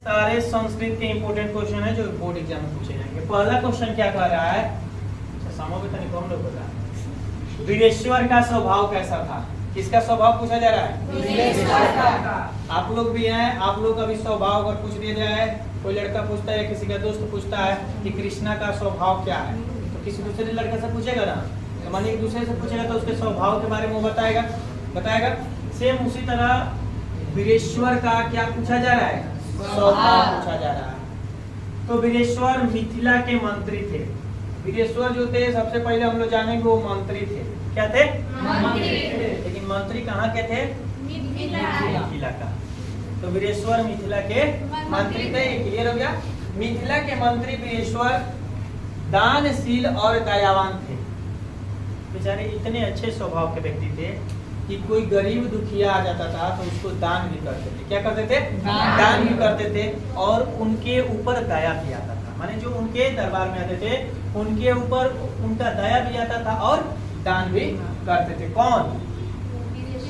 सारे संस्कृत के important question है जो बोर्ड एग्जाम में पूछे जाएंगे। पहला क्वेश्चन क्या कह रहा है, कौन लोग बोला, वीरेश्वर का स्वभाव कैसा था? किसका स्वभाव पूछा जा रहा है? वीरेश्वर का। आप लोग भी हैं, आप लोग का भी स्वभाव अगर पूछ दिया जाए, कोई लड़का पूछता है, किसी का दोस्त पूछता है कि कृष्णा का स्वभाव क्या है, तो किसी दूसरे लड़के से पूछेगा ना, तो मानिए एक दूसरे से पूछेगा तो उसके स्वभाव के बारे में वो बताएगा। सेम उसी तरह वीरेश्वर का क्या पूछा जा रहा है? स्वभाव पूछा जा रहा है। तो वीरेश्वर मिथिला के मंत्री थे। वीरेश्वर जो थे सबसे पहले हम लोग जानेंगे वो मंत्री थे। क्या थे? मंत्री थे। लेकिन मंत्री कहाँ के थे? मिथिला का। तो वीरेश्वर मिथिला के मंत्री थे, क्लियर हो गया। मिथिला के मंत्री वीरेश्वर दानशील और दयावान थे। बेचारे इतने अच्छे स्वभाव के व्यक्ति थे कि कोई गरीब दुखिया आ जाता था तो उसको दान भी करते थे। क्या करते थे? दान भी करते थे और उनके ऊपर दया भी आता था। माने जो उनके दरबार में आते थे उनके ऊपर उनका दया भी आता था और दान भी करते थे। कौन?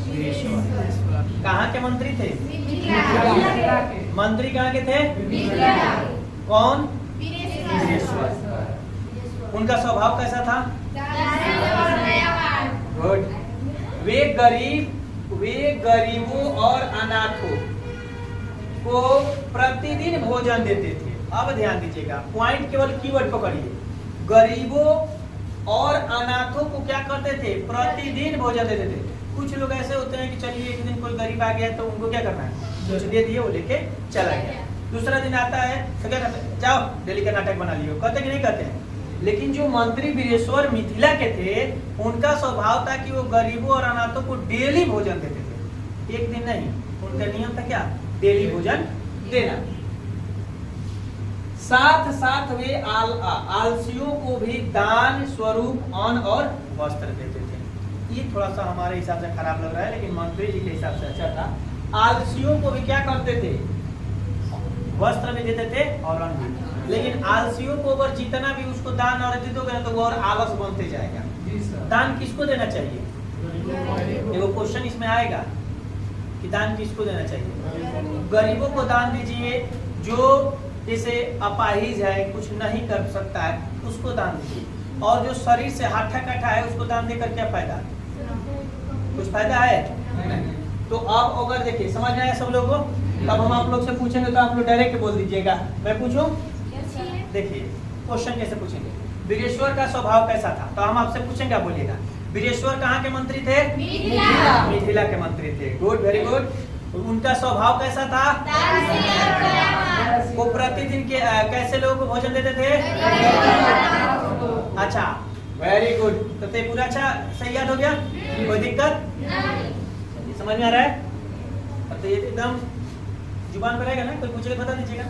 वीरेश्वर। कहाँ के मंत्री थे? मंत्री कहाँ के थे? कौन? वीरेश्वर। उनका स्वभाव कैसा था? गुड। वे गरीबों और अनाथों को प्रतिदिन भोजन देते थे। अब ध्यान दीजिएगा, पॉइंट केवल कीवर्ड पकड़िए। गरीबों और अनाथों को क्या करते थे? प्रतिदिन भोजन देते थे। कुछ लोग ऐसे होते हैं कि चलिए एक दिन कोई गरीब आ गया तो उनको क्या करना है, कुछ दे दिए, वो लेके चला गया। दूसरा दिन आता है तो क्या करते हैं, जाओ डेली का नाटक बना लियो, कहते कि नहीं कहते हैं। लेकिन जो मंत्री वीरेश्वर मिथिला के थे उनका स्वभाव था कि वो गरीबों और अनाथों को डेली भोजन देते थे, एक दिन नहीं। उनका नियम था क्या? डेली भोजन देना। साथ साथ वे आलसियों को भी दान स्वरूप अन्न और वस्त्र देते थे। ये थोड़ा सा हमारे हिसाब से खराब लग रहा है लेकिन मंत्री जी के हिसाब से अच्छा था। आलसियों को भी क्या करते थे? वस्त्र भी देते थे और अन्न भी। लेकिन आलसियों को अगर जितना भी उसको दान और दे दोगे तो वो और आलस बनते जाएगा। दान किसको देना चाहिए? देखो क्वेश्चन इसमें आएगा कि दान किसको देना चाहिए। गरीबों को दान दीजिए, जो जैसे अपाहिज है, कुछ नहीं कर सकता है, उसको दान दीजिए। और जो शरीर से हाथा कटा है उसको दान देकर क्या फायदा? कुछ फायदा है? तो अब अगर देखिए समझ में आया सब लोगों को, तब हम आप लोग से पूछेंगे तो आप लोग डायरेक्ट बोल दीजिएगा। मैं पूछूं? देखिए क्वेश्चन कैसे पूछेंगे। वीरेश्वर का स्वभाव कैसा था? तो हम आपसे पूछेंगे, आप बोलिएगा। वीरेश्वर कहाँ के मंत्री थे? मिथिला के मंत्री थे। Good, very good. उनका स्वभाव कैसा था? वो प्रतिदिन के कैसे लोगों को भोजन देते थे? अच्छा, वेरी गुड। तो पूरा अच्छा सही याद हो गया, कोई दिक्कत समझ में आ रहा है? तो ये एकदम जुबान पर रहेगा ना, कोई पूछेगा बता दीजिएगा।